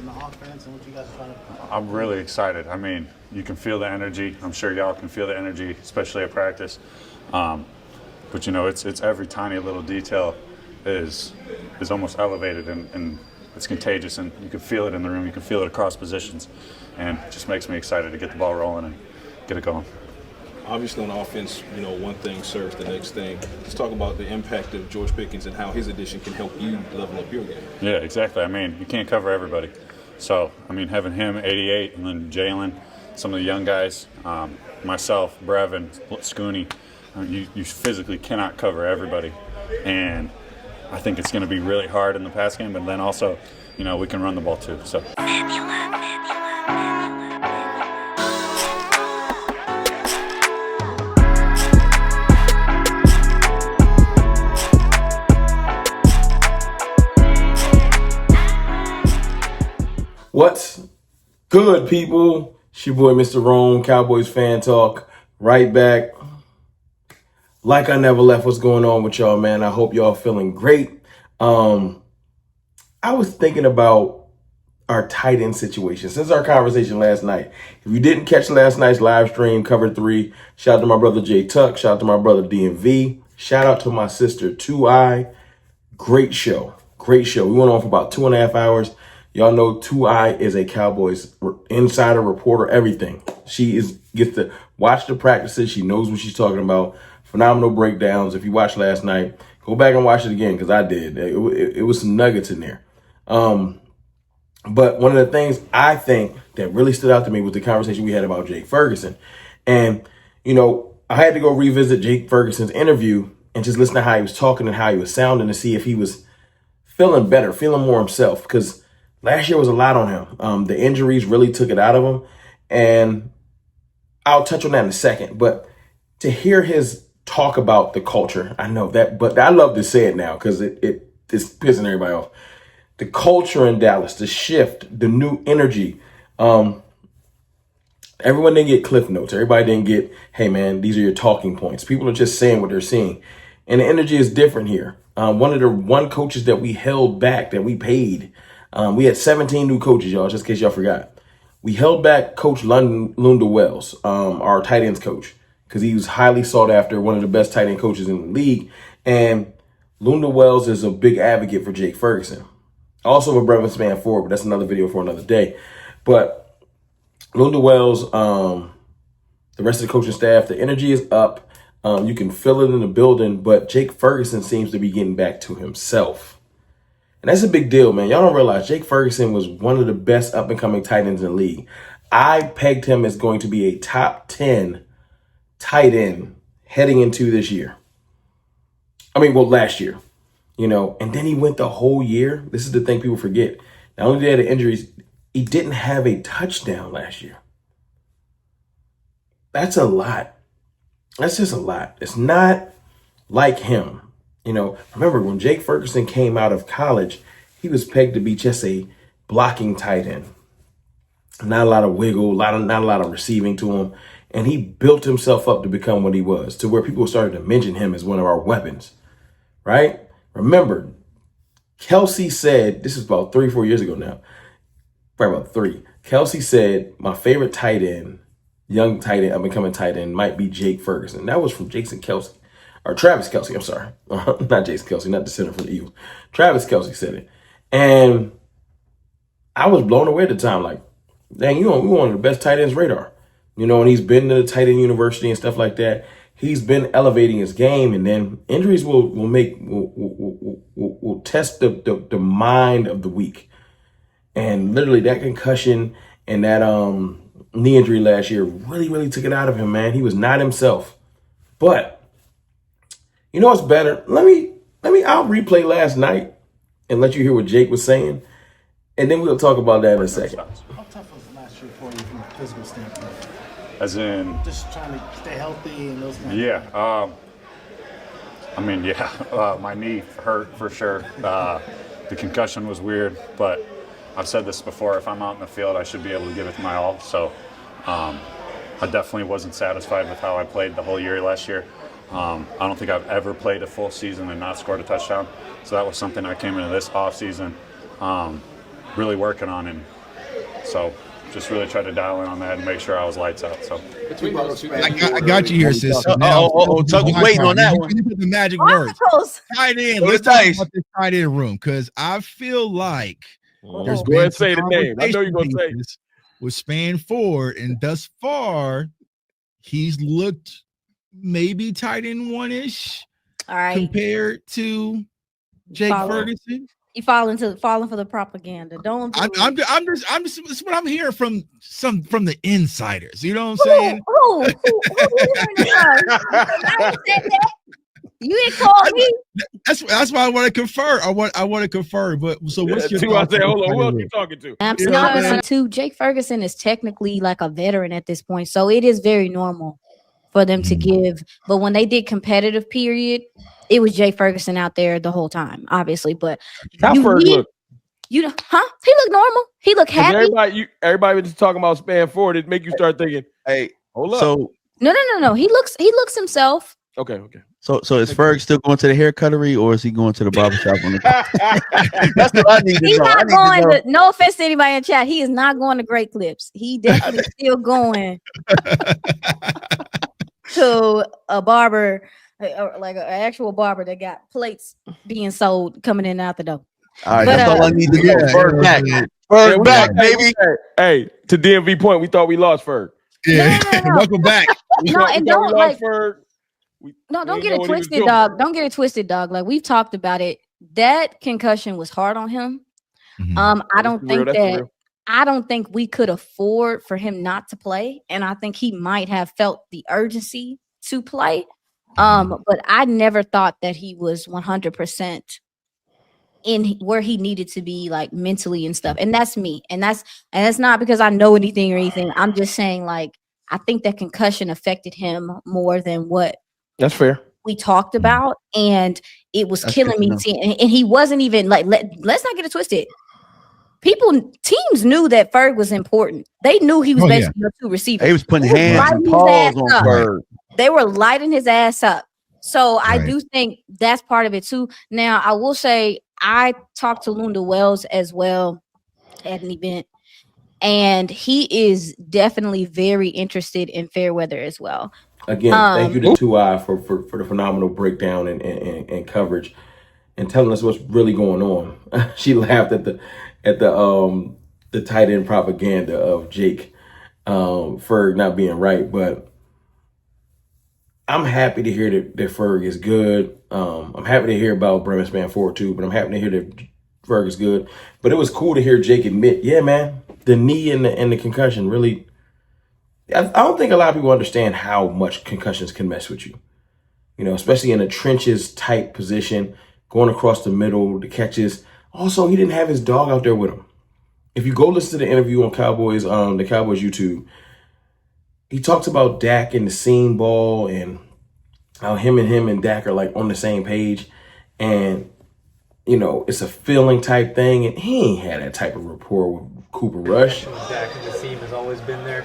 and the offense and what you guys are trying to I'm really excited. I mean, you can feel the energy. I'm sure y'all can feel the energy, especially at practice. But you know, it's every tiny little detail is almost elevated and it's contagious, and you can feel it in the room. You can feel it across positions, and it just makes me excited to get the ball rolling and get it going. Obviously, on offense, you know, one thing serves the next thing. Let's talk about the impact of George Pickens and how his addition can help you level up your game. Yeah, exactly. I mean, you can't cover everybody. So, I mean, having him, 88, and then Jalen, some of the young guys, myself, Brevin, Scooney, you physically cannot cover everybody. And I think it's going to be really hard in the pass game, but then also, you know, we can run the ball too. So. What's good, people? It's your boy, Mr. Rome, Cowboys Fan Talk, right back. Like I never left. What's going on with y'all, man? I hope y'all feeling great. I was thinking about our tight end situation since our conversation last night. If you didn't catch last night's live stream, Cover 3, shout out to my brother Jay Tuck, shout out to my brother DMV, shout out to my sister 2I. Great show. Great show. We went on for about 2.5 hours. Y'all know 2I is a Cowboys insider, reporter, everything. She gets to watch the practices. She knows what she's talking about. Phenomenal breakdowns. If you watched last night, go back and watch it again, because I did. It was some nuggets in there. But one of the things I think that really stood out to me was the conversation we had about Jake Ferguson. And, you know, I had to go revisit Jake Ferguson's interview and just listen to how he was talking and how he was sounding to see if he was feeling better, feeling more himself, because last year was a lot on him. The injuries really took it out of him. And I'll touch on that in a second. But to hear his talk about the culture, I know that, but I love to say it now because it's pissing everybody off. The culture in Dallas, the shift, the new energy. Everyone didn't get cliff notes. Everybody didn't get, hey, man, these are your talking points. People are just saying what they're seeing. And the energy is different here. One of the coaches that we held back, that we paid, we had 17 new coaches, y'all, just in case y'all forgot. We held back Coach Lunda Wells, our tight ends coach, because he was highly sought after, one of the best tight end coaches in the league. And Lunda Wells is a big advocate for Jake Ferguson. Also a Brevin Span forward, but that's another video for another day. But Lunda Wells, the rest of the coaching staff, the energy is up. You can feel it in the building, but Jake Ferguson seems to be getting back to himself. And that's a big deal, man. Y'all don't realize Jake Ferguson was one of the best up-and-coming tight ends in the league. I pegged him as going to be a top 10 tight end heading into this year. Last year, you know. And then he went the whole year. This is the thing people forget. Not only did he have the injuries, he didn't have a touchdown last year. That's a lot. That's just a lot. It's not like him. You know, remember when Jake Ferguson came out of college, he was pegged to be just a blocking tight end. Not a lot of wiggle, not a lot of receiving to him. And he built himself up to become what he was, to where people started to mention him as one of our weapons, right? Remember, Kelsey said, this is about 3-4 years ago now, probably about 3. Kelsey said, my favorite tight end, young tight end, up-and-coming tight end, might be Jake Ferguson. That was from Jason Kelsey. Or Travis Kelsey, I'm sorry. Not Jason Kelsey, not the center for the Eagles. Travis Kelsey said it. And I was blown away at the time. Like, dang, we one of the best tight ends radar. You know, and he's been to the tight end university and stuff like that. He's been elevating his game, and then injuries will test the mind of the weak. And literally that concussion and that knee injury last year really took it out of him, man. He was not himself. But you know what's better? I'll replay last night and let you hear what Jake was saying, and then we'll talk about that in a second. How tough was last year for you from a physical standpoint? As in? Just trying to stay healthy and those kind of things. My knee hurt for sure. The concussion was weird, but I've said this before, if I'm out in the field, I should be able to give it my all. So I definitely wasn't satisfied with how I played the whole year last year. I don't think I've ever played a full season and not scored a touchdown. So that was something I came into this offseason really working on, and so just really tried to dial in on that and make sure I was lights out. So Between those two, I got you here, sis. So now, Tuck was waiting on that one. You put the magic words. Articles. Tight end. Those Let's talk dice. about this tight end room because I feel like there's Go ahead been and say the some name. I know you're gonna say. conversations with Span Ford, and thus far, he's looked maybe tight end one-ish All right. compared to Jake Follow. Ferguson. You falling for the propaganda. Don't do I'm it. just this is what I'm hearing from the insiders. You know what I'm saying? Who you hearing this from? I ain't said that. You ain't called me. That's why I want to confer. I want to confer. But so what's your I thoughts say, on hold on, tight who else end you room? talking to? Absolutely. Too. Jake Ferguson is technically like a veteran at this point, so it is very normal for them to give. But when they did competitive period, it was Jake Ferguson out there the whole time, obviously. But How Ferg look? He looked normal. He looked happy. Everybody was just talking about span forward. It make you start thinking, Hey, hold up. so No. He looks himself. Okay. so is Ferg still going to the hair cuttery or is he going to the barbershop on the That's what I need to He's know. not going to, no offense to anybody in chat. He is not going to Great Clips. He definitely still going to a barber, like an actual barber that got plates being sold coming in and out the door. All right, But, that's all I need to know. yeah, Ferg back. yeah. Ferg back, baby. Hey, to DMV point, we thought we lost Ferg. Yeah. No. Welcome back. No, and don't like Ferg. don't we get know it what he was twisted, doing. dog. Don't get it twisted, dog. Like we've talked about it. That concussion was hard on him. I don't think we could afford for him not to play, and I think he might have felt the urgency to play. But I never thought that he was 100% in where he needed to be, like mentally and stuff. And that's me. And that's not because I know anything or anything. I'm just saying, like, I think that concussion affected him more than what That's fair. we talked about, and it was That's killing good to me know. seeing, and he wasn't even like, let's not get it twisted. Teams knew that Ferg was important. They knew he was basically your two receivers. He was putting They were hands and lighting his ass paws on up. Ferg. They were lighting his ass up. So I Right. do think that's part of it too. Now, I will say I talked to Lunda Wells as well at an event, and he is definitely very interested in Fairweather as well. Again, thank you to 2i for the phenomenal breakdown and coverage and telling us what's really going on. She laughed at the tight end propaganda of Jake Ferg not being right, but I'm happy to hear that Ferg is good. I'm happy to hear about Bremen Span 4 too, but I'm happy to hear that Ferg is good. But it was cool to hear Jake admit, yeah, man, the knee and the concussion really. I don't think a lot of people understand how much concussions can mess with you. You know, especially in a trenches type position, going across the middle, the catches. Also, he didn't have his dog out there with him. If you go listen to the interview on the Cowboys YouTube, he talks about Dak and the seam ball and how him and Dak are like on the same page. And, you know, it's a feeling type thing. And he ain't had that type of rapport with Cooper Rush. Dak and the seam has always been there.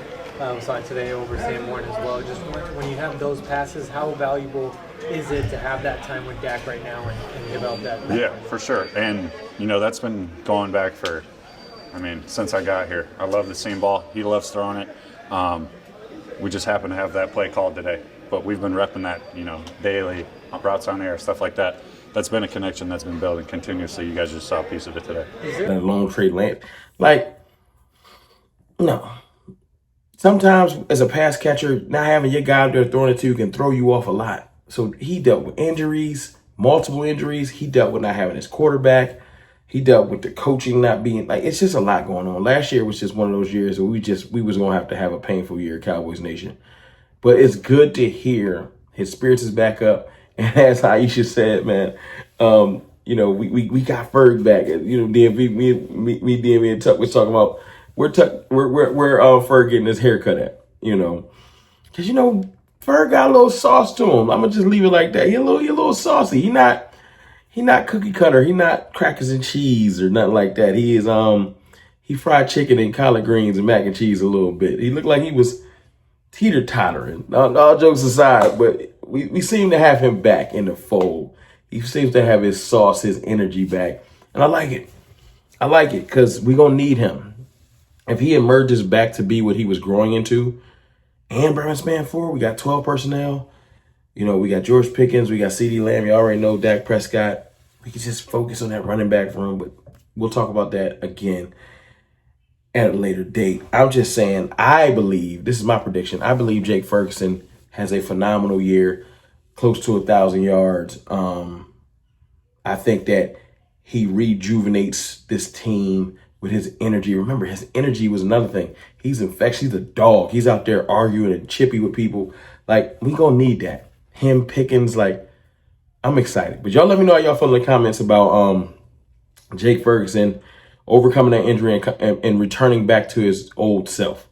Saw it today over Sam Warren as well. Just when you have those passes, how valuable is it to have that time with Dak right now and develop that? yeah, for sure. And, you know, that's been going back since I got here. I love the seam ball. He loves throwing it. We just happen to have that play called today. But we've been repping that, you know, daily, routes on air, stuff like that. That's been a connection that's been building continuously. You guys just saw a piece of it today. That long trade land. Like, no. Sometimes as a pass catcher, not having your guy out there throwing it to you can throw you off a lot. So he dealt with injuries, multiple injuries. He dealt with not having his quarterback. He dealt with the coaching not being, like, it's just a lot going on. Last year was just one of those years where we was going to have a painful year, Cowboys Nation. But it's good to hear his spirits is back up. And as Aisha said, man, you know, we got Ferg back. You know, DMV, me, DMV, and Tuck was talking about where Ferg getting his haircut at, you know. Because, you know, Ferg got a little sauce to him. I'm going to just leave it like that. He a little saucy. He not cookie cutter. He not crackers and cheese or nothing like that. He is, he fried chicken and collard greens and mac and cheese a little bit. He looked like he was teeter-tottering. All jokes aside, but we seem to have him back in the fold. He seems to have his sauce, his energy back. And I like it. I like it because we're going to need him. If he emerges back to be what he was growing into, and Brevin Spann-Ford, we got 12 personnel. You know, we got George Pickens, we got CeeDee Lamb. You already know Dak Prescott. We can just focus on that running back room, but we'll talk about that again at a later date. I'm just saying, I believe, this is my prediction, I believe Jake Ferguson has a phenomenal year, close to 1,000 yards. I think that he rejuvenates this team with his energy. Remember, his energy was another thing. He's infectious. He's a dog. He's out there arguing and chippy with people. Like, we gonna need that. Him, Pickens, like, I'm excited. But y'all let me know how y'all feel in the comments about Jake Ferguson overcoming that injury and returning back to his old self.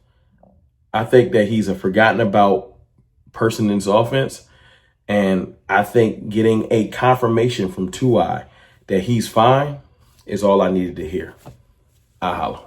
I think that he's a forgotten about person in his offense. And I think getting a confirmation from Tuai that he's fine is all I needed to hear. I holla.